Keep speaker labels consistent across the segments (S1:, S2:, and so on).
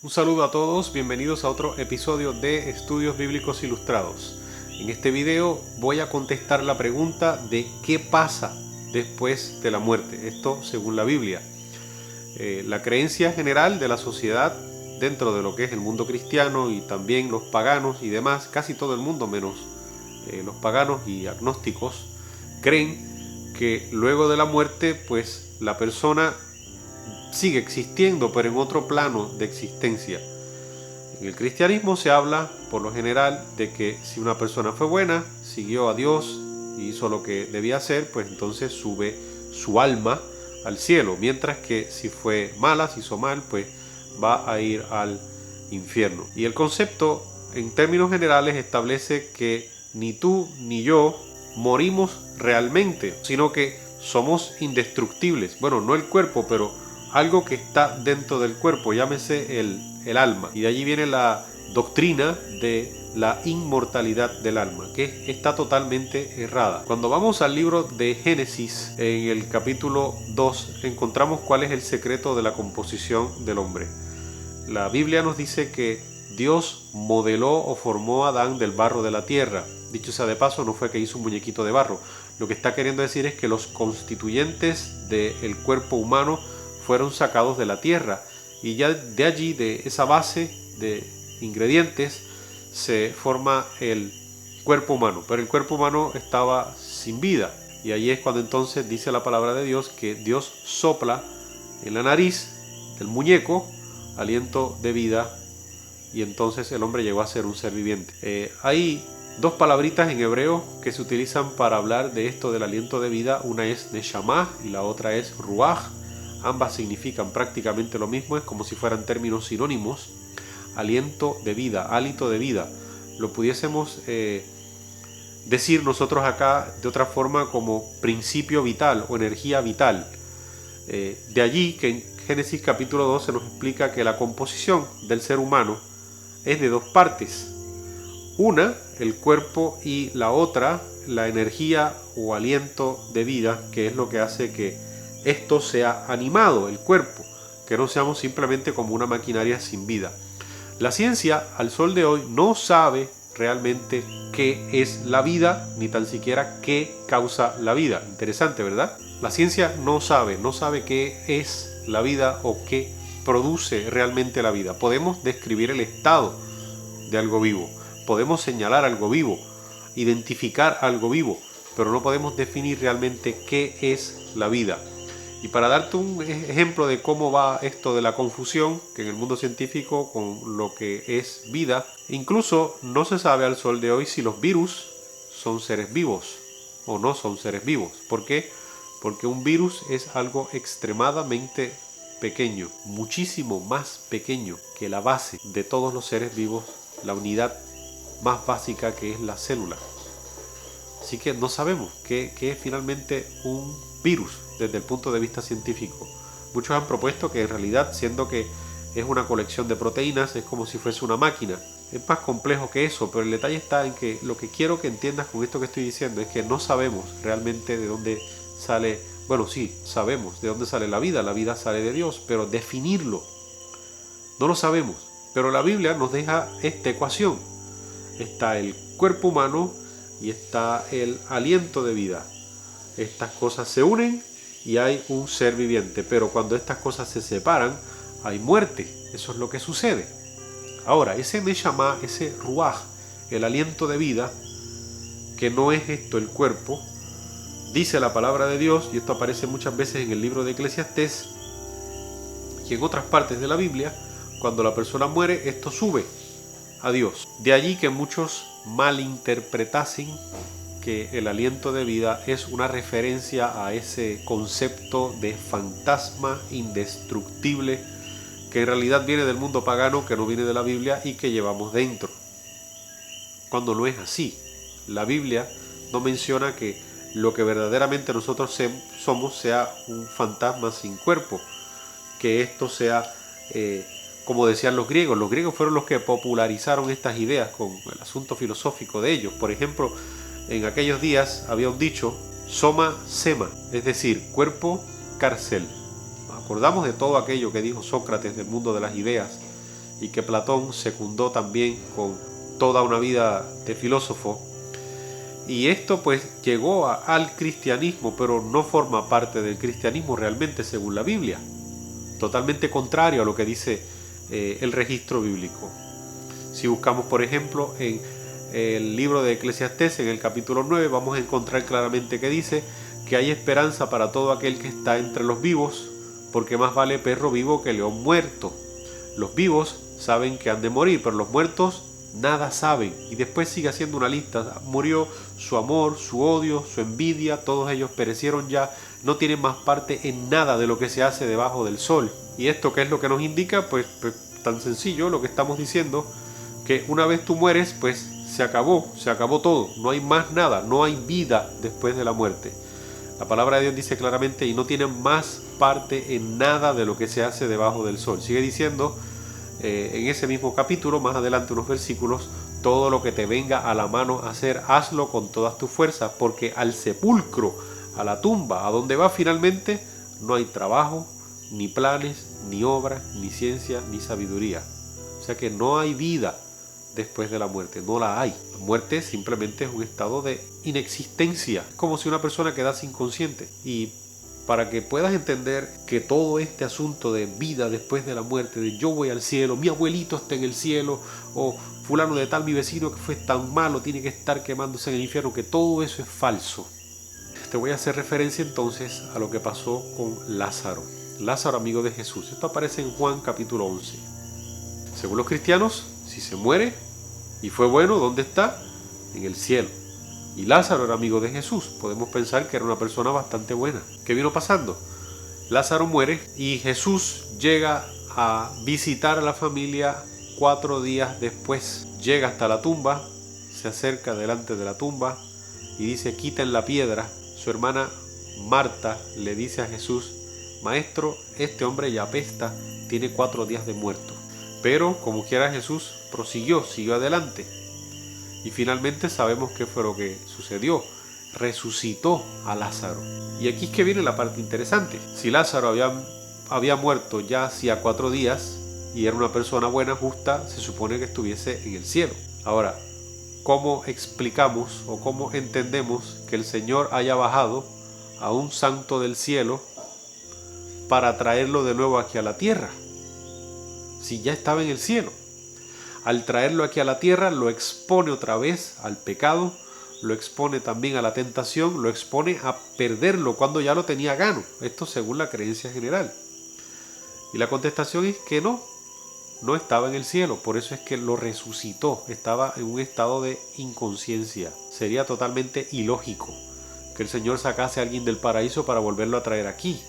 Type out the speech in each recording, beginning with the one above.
S1: Un saludo a todos, bienvenidos a otro episodio de Estudios Bíblicos Ilustrados. En este video voy a contestar la pregunta de qué pasa después de la muerte, esto según la Biblia. La creencia general de la sociedad dentro de lo que es el mundo cristiano y también los paganos y demás, casi todo el mundo menos los paganos y agnósticos, creen que luego de la muerte pues la persona sigue existiendo, pero en otro plano de existencia. En el cristianismo se habla, por lo general, de que si una persona fue buena, siguió a Dios y hizo lo que debía hacer, pues entonces sube su alma al cielo, mientras que si fue mala, si hizo mal, pues va a ir al infierno. Y el concepto, en términos generales, establece que ni tú ni yo morimos realmente, sino que somos indestructibles. Bueno, no el cuerpo, pero algo que está dentro del cuerpo, llámese el alma. Y de allí viene la doctrina de la inmortalidad del alma, que está totalmente errada. Cuando vamos al libro de Génesis, en el capítulo 2, encontramos cuál es el secreto de la composición del hombre. La Biblia nos dice que Dios modeló o formó a Adán del barro de la tierra. Dicho sea de paso, no fue que hizo un muñequito de barro. Lo que está queriendo decir es que los constituyentes del cuerpo humano fueron sacados de la tierra y ya de allí, de esa base de ingredientes, se forma el cuerpo humano. Pero el cuerpo humano estaba sin vida y ahí es cuando entonces dice la palabra de Dios que Dios sopla en la nariz del muñeco aliento de vida y entonces el hombre llegó a ser un ser viviente. Hay dos palabritas en hebreo que se utilizan para hablar de esto del aliento de vida. Una es neshama y la otra es ruach. Ambas significan prácticamente lo mismo, es como si fueran términos sinónimos. Aliento de vida, hálito de vida. Lo pudiésemos decir nosotros acá de otra forma como principio vital o energía vital. De allí que en Génesis capítulo 2 se nos explica que la composición del ser humano es de dos partes. Una, el cuerpo, y la otra, la energía o aliento de vida, que es lo que hace que esto sea animado, el cuerpo, que no seamos simplemente como una maquinaria sin vida. La ciencia al sol de hoy no sabe realmente qué es la vida, ni tan siquiera qué causa la vida. Interesante, ¿verdad? La ciencia no sabe qué es la vida o qué produce realmente la vida. Podemos describir el estado de algo vivo, podemos señalar algo vivo, identificar algo vivo, pero no podemos definir realmente qué es la vida. Y para darte un ejemplo de cómo va esto de la confusión, que en el mundo científico con lo que es vida, incluso no se sabe al sol de hoy si los virus son seres vivos o no son seres vivos. ¿Por qué? Porque un virus es algo extremadamente pequeño, muchísimo más pequeño que la base de todos los seres vivos, la unidad más básica que es la célula. Así que no sabemos qué es finalmente un virus desde el punto de vista científico. Muchos han propuesto que en realidad, siendo que es una colección de proteínas, es como si fuese una máquina. Es más complejo que eso, pero el detalle está en que lo que quiero que entiendas con esto que estoy diciendo es que no sabemos realmente de dónde sale, bueno, sí, sabemos de dónde sale la vida sale de Dios, pero definirlo no lo sabemos. Pero la Biblia nos deja esta ecuación. Está el cuerpo humano y está el aliento de vida. Estas cosas se unen y hay un ser viviente, pero cuando estas cosas se separan, hay muerte. Eso es lo que sucede. Ahora, ese neshama, ese ruach, el aliento de vida, que no es esto el cuerpo, dice la palabra de Dios, y esto aparece muchas veces en el libro de Eclesiastés y en otras partes de la Biblia, cuando la persona muere, esto sube a Dios. De allí que muchos malinterpretasen que el aliento de vida es una referencia a ese concepto de fantasma indestructible que en realidad viene del mundo pagano, que no viene de la Biblia y que llevamos dentro. Cuando no es así. La Biblia no menciona que lo que verdaderamente nosotros somos sea un fantasma sin cuerpo, que esto sea como decían los griegos. Los griegos fueron los que popularizaron estas ideas con el asunto filosófico de ellos. Por ejemplo, en aquellos días había un dicho, soma sema, es decir, cuerpo, cárcel. Nos acordamos de todo aquello que dijo Sócrates del mundo de las ideas y que Platón secundó también con toda una vida de filósofo. Y esto pues llegó al cristianismo, pero no forma parte del cristianismo realmente según la Biblia. Totalmente contrario a lo que dice el registro bíblico. Si buscamos, por ejemplo, en el libro de Eclesiastés, en el capítulo 9, vamos a encontrar claramente que dice que hay esperanza para todo aquel que está entre los vivos, porque más vale perro vivo que león muerto. Los vivos saben que han de morir, pero los muertos nada saben. Y después sigue haciendo una lista. Murió su amor, su odio, su envidia, todos ellos perecieron ya, no tienen más parte en nada de lo que se hace debajo del sol. ¿Y esto qué es lo que nos indica? Pues tan sencillo lo que estamos diciendo, que una vez tú mueres, pues se acabó todo, no hay más nada, no hay vida después de la muerte. La palabra de Dios dice claramente, y no tienen más parte en nada de lo que se hace debajo del sol. Sigue diciendo en ese mismo capítulo, más adelante unos versículos, todo lo que te venga a la mano a hacer, hazlo con todas tus fuerzas, porque al sepulcro, a la tumba, a donde va finalmente, no hay trabajo, ni planes, ni obra, ni ciencia, ni sabiduría. O sea que no hay vida después de la muerte, no la hay. La muerte simplemente es un estado de inexistencia, es como si una persona quedase inconsciente. Y para que puedas entender que todo este asunto de vida después de la muerte, de yo voy al cielo, mi abuelito está en el cielo, o fulano de tal, mi vecino que fue tan malo, tiene que estar quemándose en el infierno, que todo eso es falso. Te voy a hacer referencia entonces a lo que pasó con Lázaro. Lázaro, amigo de Jesús. Esto aparece en Juan capítulo 11. Según los cristianos, si se muere y fue bueno, ¿dónde está? En el cielo. Y Lázaro era amigo de Jesús. Podemos pensar que era una persona bastante buena. ¿Qué vino pasando? Lázaro muere y Jesús llega a visitar a la familia 4 días después. Llega hasta la tumba, se acerca delante de la tumba y dice, quiten la piedra. Su hermana Marta le dice a Jesús, Maestro, este hombre ya apesta, tiene 4 días de muerto. Pero como quiera Jesús prosiguió, siguió adelante. Y finalmente sabemos qué fue lo que sucedió. Resucitó a Lázaro. Y aquí es que viene la parte interesante. Si Lázaro había muerto ya hacía 4 días y era una persona buena, justa, se supone que estuviese en el cielo. Ahora, ¿cómo explicamos o cómo entendemos que el Señor haya bajado a un santo del cielo para traerlo de nuevo aquí a la tierra? Si ya estaba en el cielo. Al traerlo aquí a la tierra lo expone otra vez al pecado, lo expone también a la tentación, lo expone a perderlo cuando ya lo tenía gano. Esto según la creencia general. Y la contestación es que no estaba en el cielo, por eso es que lo resucitó, estaba en un estado de inconsciencia. Sería totalmente ilógico que el Señor sacase a alguien del paraíso para volverlo a traer aquí,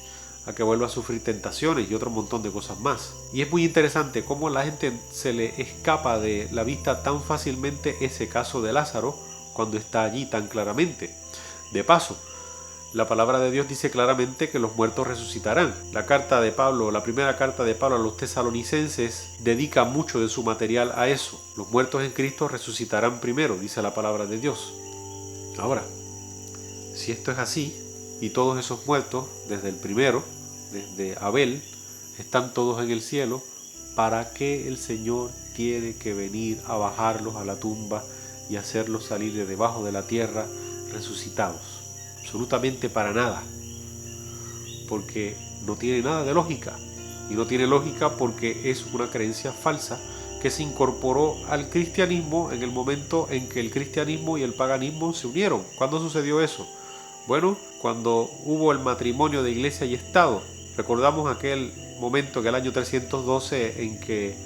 S1: a que vuelva a sufrir tentaciones y otro montón de cosas más. Y es muy interesante cómo a la gente se le escapa de la vista tan fácilmente ese caso de Lázaro cuando está allí tan claramente. De paso, la palabra de Dios dice claramente que los muertos resucitarán. La primera carta de Pablo a los tesalonicenses dedica mucho de su material a eso. Los muertos en Cristo resucitarán primero, dice la palabra de Dios. Ahora, si esto es así, y todos esos muertos, desde el primero, desde Abel, están todos en el cielo, ¿para qué el Señor tiene que venir a bajarlos a la tumba y hacerlos salir de debajo de la tierra resucitados? Absolutamente para nada, porque no tiene nada de lógica, y no tiene lógica porque es una creencia falsa que se incorporó al cristianismo en el momento en que el cristianismo y el paganismo se unieron. ¿Cuándo sucedió eso? Bueno, cuando hubo el matrimonio de iglesia y Estado. Recordamos aquel momento, en el año 312, en que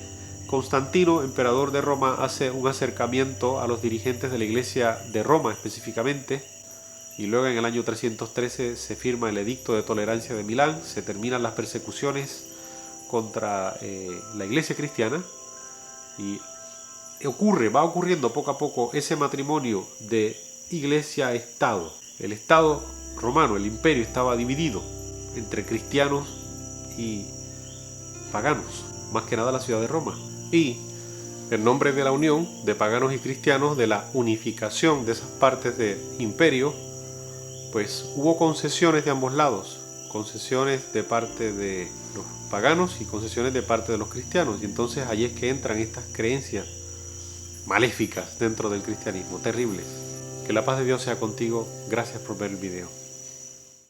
S1: Constantino, emperador de Roma, hace un acercamiento a los dirigentes de la iglesia de Roma específicamente, y luego en el año 313 se firma el Edicto de Tolerancia de Milán, se terminan las persecuciones contra la iglesia cristiana, y va ocurriendo poco a poco ese matrimonio de iglesia-estado. El Estado romano, el imperio, estaba dividido entre cristianos y paganos, más que nada la ciudad de Roma. Y en nombre de la unión de paganos y cristianos, de la unificación de esas partes del imperio, pues hubo concesiones de ambos lados, concesiones de parte de los paganos y concesiones de parte de los cristianos. Y entonces ahí es que entran estas creencias maléficas dentro del cristianismo, terribles. Que la paz de Dios sea contigo. Gracias por ver el video.